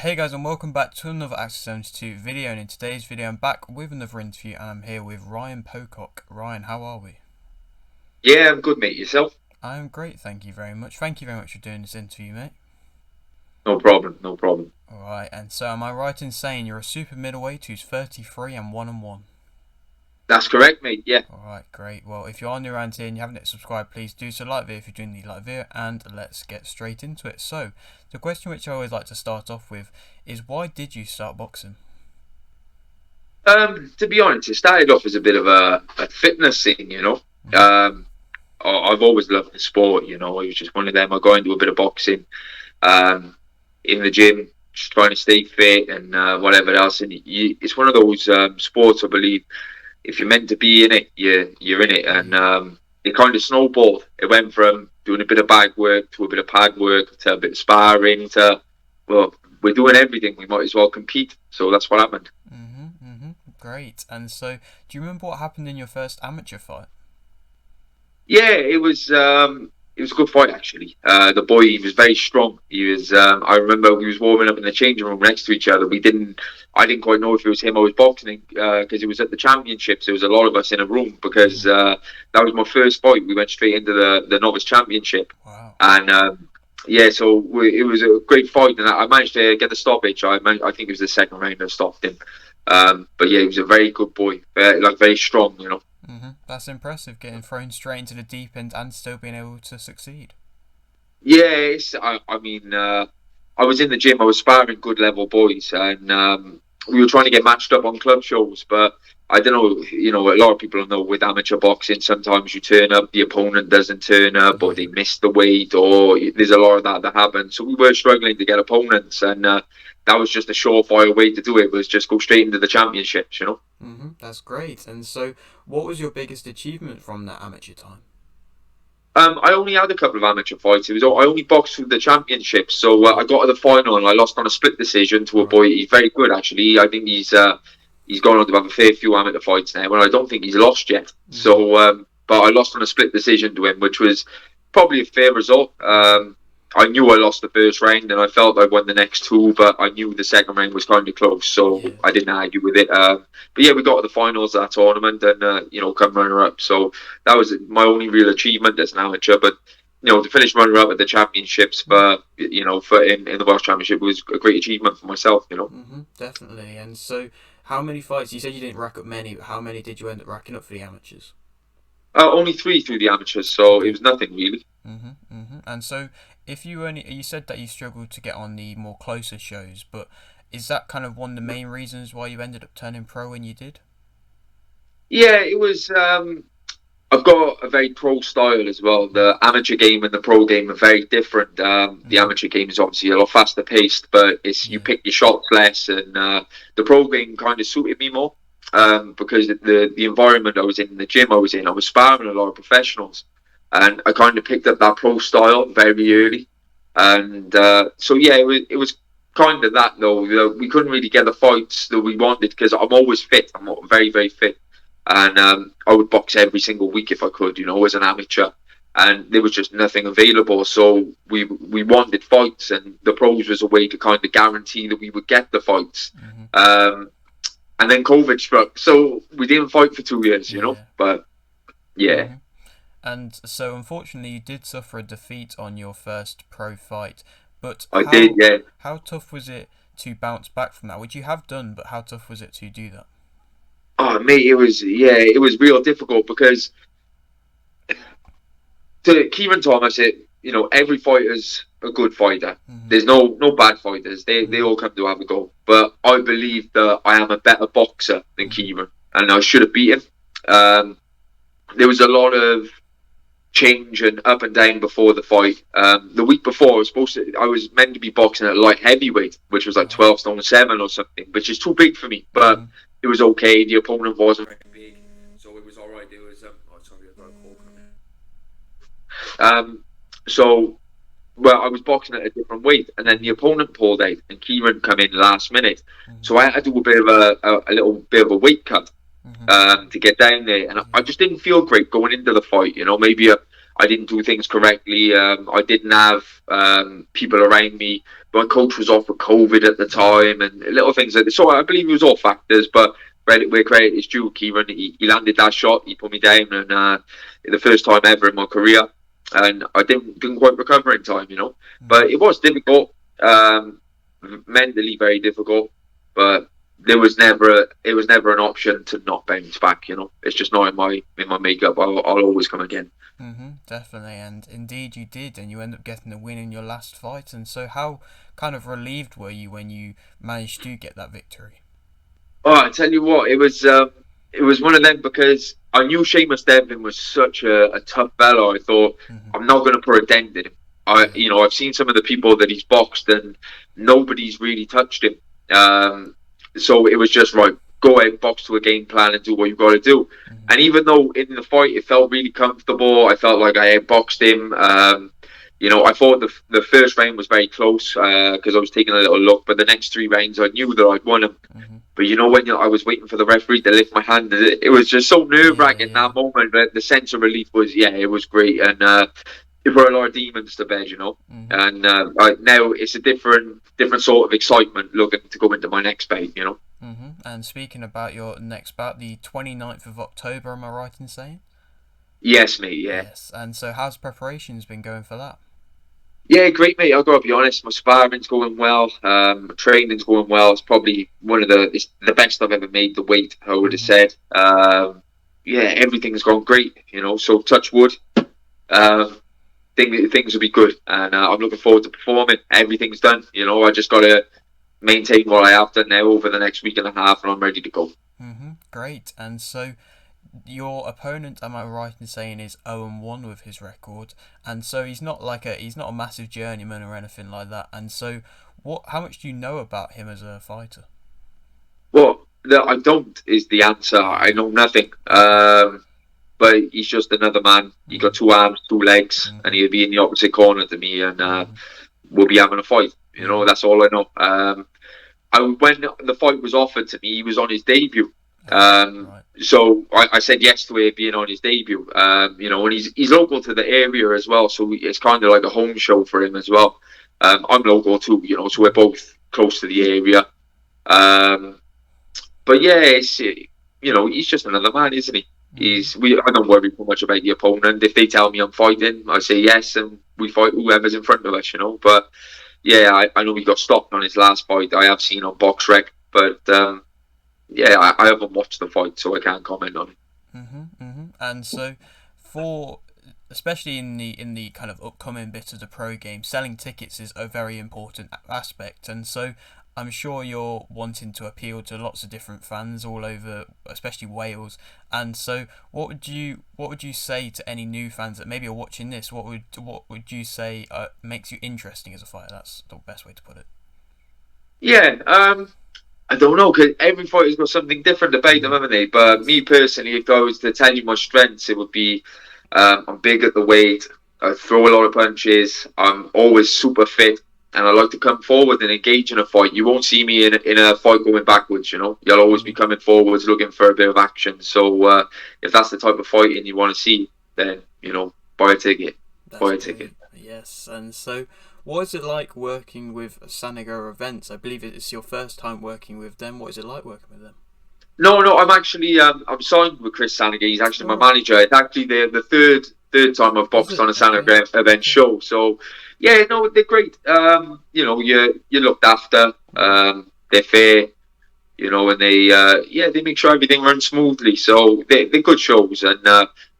Hey guys, and welcome back to another Access 72 video, and in today's video I'm back with another interview and I'm here with Ryan Pocock. Ryan, how are we? Yeah, I'm good, mate. Yourself? I'm great, thank you very much. Thank you very much for doing this interview, mate. No problem, no problem. Alright, and so am I right in saying you're a super middleweight who's 33 and 1-1? That's correct, mate. Yeah. Alright, great. Well, if you are new around here and you haven't yet subscribed, please do so. Like the video if you're doing the like video, and let's get straight into it. So, the question which I always like to start off with is, why did you start boxing? To be honest, it started off as a bit of a fitness thing, you know. Mm-hmm. I've always loved the sport, you know. It was just one of them. I go into a bit of boxing, um, in the gym, just trying to stay fit and whatever else. And it's one of those sports, I believe. If you're meant to be in it, you're in it. And it kind of snowballed. It went from doing a bit of bag work to a bit of pad work to a bit of sparring to, well, we're doing everything. We might as well compete. So that's what happened. Great. And so, do you remember what happened in your first amateur fight? Yeah, it was a good fight actually. The boy, he was very strong. He was. I remember we was warming up in the changing room next to each other. I didn't quite know if it was him I was boxing because it was at the championships. There was a lot of us in a room because that was my first fight. We went straight into the novice championship, Wow. and yeah, so it was a great fight, and I managed to get the stoppage. I think it was the second round I stopped him. But yeah, he was a very good boy, very strong, you know. That's impressive, getting thrown straight into the deep end and still being able to succeed. Yeah, I mean, I was in the gym. I was sparring good level boys, and we were trying to get matched up on club shows. But I don't know. You know, a lot of people know with amateur boxing, sometimes you turn up, the opponent doesn't turn up, or Yeah. they miss the weight, or there's a lot of that happens. So we were struggling to get opponents, and that was just a surefire way to do it. Was just go straight into the championships. You know. That's great. And so, what was your biggest achievement from that amateur time? I only had a couple of amateur fights. I only boxed through the championships, so I got to the final and I lost on a split decision to a Right. boy. He's very good actually. I think he's gone on to have a fair few amateur fights now, and I don't think he's lost yet. So, but I lost on a split decision to him, which was probably a fair result. I knew I lost the first round, and I felt I won the next two, but I knew the second round was kind of close, so Yeah. I didn't argue with it. But yeah, we got to the finals of that tournament, and come runner up. So that was my only real achievement as an amateur. But to finish runner up at the championships, for in the World Championship was a great achievement for myself. Definitely. And so, how many fights? You said you didn't rack up many, but how many did you end up racking up for the amateurs? Only three through the amateurs, so it Okay. was nothing really. And so, if you said that you struggled to get on the more closer shows, but is that kind of one of the main reasons why you ended up turning pro when you did? Yeah, it was. I've got a very pro style as well. The amateur game and the pro game are very different. The Mm-hmm. amateur game is obviously a lot faster paced, but it's you Yeah. pick your shots less, and the pro game kind of suited me more because the environment I was in, the gym I was in, I was sparring a lot of professionals, and I kind of picked up that pro style very Yeah. early, and so yeah, it was kind of that though. We couldn't really get the fights that we wanted because I'm always fit. I'm very very fit, and I would box every single week if I could, as an amateur. And there was just nothing available, so we wanted fights, and the pros was a way to kind of guarantee that we would get the fights. Mm-hmm. Um, and then COVID struck, so we didn't fight for 2 years, Yeah. But yeah, Mm-hmm. And so, unfortunately, you did suffer a defeat on your first pro fight. But I did. Yeah. how tough was it to bounce back from that? Which you have done, but how tough was it to do that? Oh mate, it was real difficult because to Kieran Thomas, every fighter's a good fighter. Mm-hmm. There's no bad fighters. They Mm-hmm. all come to have a go. But I believe that I am a better boxer than Mm-hmm. Kieran, and I should have beat him. Um, there was a lot of change and up and down before the fight. The week before, I was meant to be boxing at light heavyweight, which was like Right. 12 stone 7 or something, which is too big for me. But Mm-hmm. it was okay. The opponent wasn't very big, so it was all right. It was oh, sorry, I got a call coming. So, well, I was boxing at a different weight, and then the opponent pulled out, and Kieran come in last minute. Mm-hmm. So I had to do a bit of a little bit of a weight cut Mm-hmm. to get down there, and I Yeah. just didn't feel great going into the fight. Maybe I didn't do things correctly. I didn't have people around me. My coach was off with COVID at the time, and little things like this. So I believe it was all factors, but where credit is due, Kieran, he landed that shot, he put me down, and the first time ever in my career, and I didn't quite recover in time, But it was difficult, mentally very difficult, but it was never an option to not bounce back. It's just not in my makeup. I'll always come again. Definitely, and indeed you did, and you end up getting the win in your last fight. And so, how kind of relieved were you when you managed to get that victory? Oh, I tell you what, it was one of them because I knew Seamus Devlin was such a tough fella. I thought I'm not going to put a dent in him. I've seen some of the people that he's boxed, and nobody's really touched him. So it was just right. Go ahead, box to a game plan, and do what you've got to do. And even though in the fight it felt really comfortable, I felt like I outboxed him. I thought the first round was very close because I was taking a little look, but the next 3 rounds I knew that I'd won him. But when I was waiting for the referee to lift my hand, it was just so nerve wracking that moment. But the sense of relief was, it was great, and it brought a lot of demons to bed, And now it's a different sort of excitement looking to go into my next bout, And speaking about your next bout, the 29th of October, am I right in saying? Yes, mate. Yeah. Yes, and so how's preparations been going for that? Yeah, great, mate. I've got to be honest. My sparring's going well. My training's going well. It's probably it's the best I've ever made the weight, I would have said. Everything's gone great, So touch wood. Things will be good, and I'm looking forward to performing. Everything's done. I just got to maintain what I have done now over the next week and a half, and I'm ready to go. Great. And so your opponent, am I right in saying, is 0-1 with his record, and so he's not a massive journeyman or anything like that. And so, how much do you know about him as a fighter? Well, I don't is the answer. I know nothing. But he's just another man. He got 2 arms, 2 legs, and he'll be in the opposite corner to me, and we'll be having a fight. That's all I know. When the fight was offered to me, he was on his debut. So I said yes to it being on his debut. And he's local to the area as well, so it's kind of like a home show for him as well. I'm local too, so we're both close to the area. But yeah, he's just another man, isn't he? I don't worry too much about the opponent. If they tell me I'm fighting, I say yes, and we fight whoever's in front of us, But yeah, I know he got stopped on his last fight. I have seen on BoxRec, but I haven't watched the fight, so I can't comment on it. And so, especially in the kind of upcoming bit of the pro game, selling tickets is a very important aspect, and so I'm sure you're wanting to appeal to lots of different fans all over, especially Wales. And so, what would you say to any new fans that maybe are watching this? What would you say makes you interesting as a fighter? That's the best way to put it. Yeah, I don't know, because every fighter's got something different about them, haven't they? But me personally, if I was to tell you my strengths, it would be I'm big at the weight. I throw a lot of punches. I'm always super fit. And I like to come forward and engage in a fight. You won't see me in a fight going backwards, You'll always be coming forwards looking for a bit of action. So if that's the type of fighting you want to see, then, buy a ticket. Buy a ticket. Yes, and so what is it like working with Sanagar Events? I believe it's your first time working with them. What is it like working with them? No, I'm actually I'm signed with Chris Sanagar. He's actually my manager. It's actually the third time I've boxed on a Sanagar event show. So yeah, no, they're great. You're looked after. They're fair. And they make sure everything runs smoothly. So they're good shows, and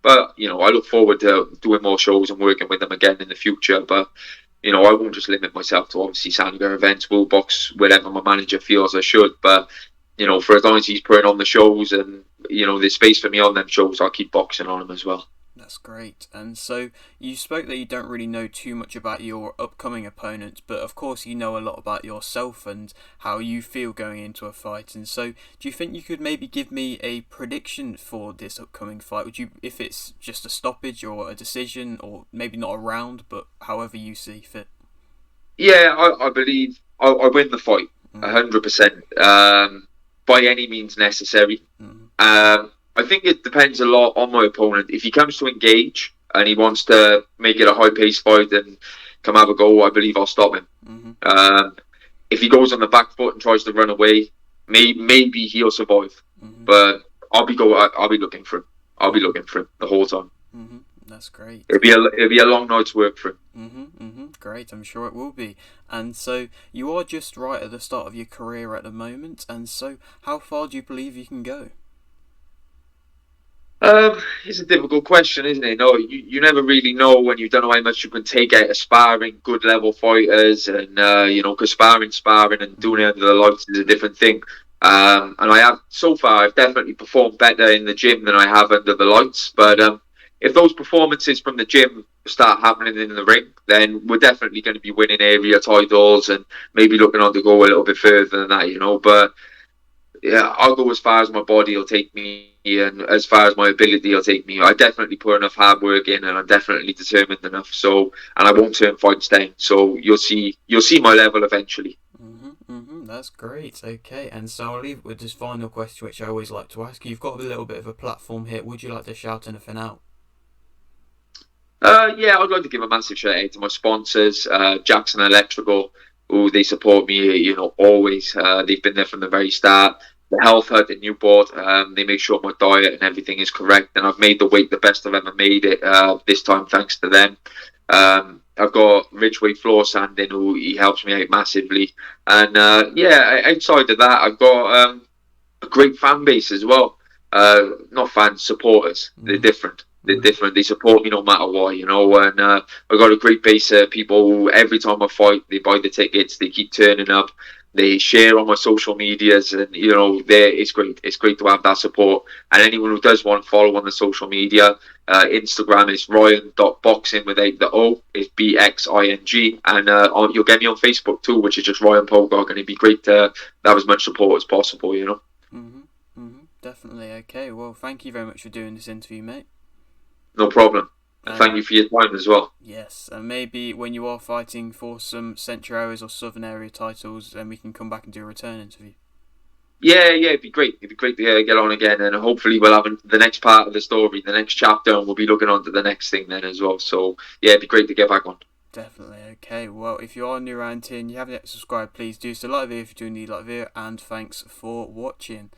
but I look forward to doing more shows and working with them again in the future. But I won't just limit myself to obviously Sanagar Events. We'll box wherever my manager feels I should, but for as long as he's putting on the shows and there's space for me on them shows, I'll keep boxing on them as well. That's great. And so you spoke that you don't really know too much about your upcoming opponents, but of course you know a lot about yourself and how you feel going into a fight. And so do you think you could maybe give me a prediction for this upcoming fight? Would you, if it's just a stoppage or a decision, or maybe not a round, but however you see fit? Yeah, I believe I win the fight 100%, by any means necessary. I think it depends a lot on my opponent. If he comes to engage, and he wants to make it a high paced fight and come have a go, I believe I'll stop him. Mhm. Um, if he goes on the back foot and tries to run away, maybe he'll survive. Mhm. But I'll be looking for him. I'll be Mhm. looking for him the whole time. Mhm. That's great. It'll be a long night's work for him. Mhm. Mhm. Great. I'm sure it will be. And so you are just right at the start of your career at the moment. And so, how far do you believe you can go? It's a difficult question, isn't it? No, you never really know when you don't know how much you can take out of sparring good level fighters, and because sparring, and doing Mhm. it under the lights is a different thing. And I have so far, I've definitely performed better in the gym than I have under the lights. But Mhm. if those performances from the gym start happening in the ring, then we're definitely going to be winning area titles and maybe looking on to go a little bit further than that. But yeah, I'll go as far as my body will take me and as far as my ability will take me. I definitely put enough hard work in, and I'm definitely determined enough. So, and I won't turn fights down. So you'll see my level eventually. Mhm. Mhm. That's great. Okay. And so I'll leave it with this final question, which I always like to ask. You've got a little bit of a platform here. Would you like to shout anything out? Yeah, I'd like to give a massive shout out to my sponsors, Jackson Electrical, who they support me, always. They've been there from the very start. The Health Hut in Newport, they make sure my diet and everything is correct, and I've made the weight the best I've ever made it this time, thanks to them. I've got Ridgeway Floor Sanding, who he helps me out massively, and yeah, outside of that, I've got a great fan base as well. Not fans, supporters. They're Mhm. different. They're Mhm. different. They support me no matter what. And I got a great base of people who, every time I fight, they buy the tickets. They keep turning up. They share on my social medias, and it's great. It's great to have that support. And anyone who does want to follow on the social media, Instagram is Ryan.boxing without the O. It's BXING, and you'll get me on Facebook too, which is just Ryan Pocock, and it'd be great to have as much support as possible. Mhm. Mhm. Definitely. Okay. Well, thank you very much for doing this interview, mate. No problem. And thank And you for your time as well. yes, and maybe when you are fighting for some Central Areas or Southern Area titles, then we can come back and do a return interview. Yeah, it'd be great. It'd be great to get on again, and hopefully we'll have the next part of the story, the next chapter, and we'll be looking on to the next thing then as well. So yeah, it'd be great to get back on. Definitely. Okay. Well, if you are new around here and you haven't yet subscribed, please do so. Like the video if you do need like the video, and thanks for watching.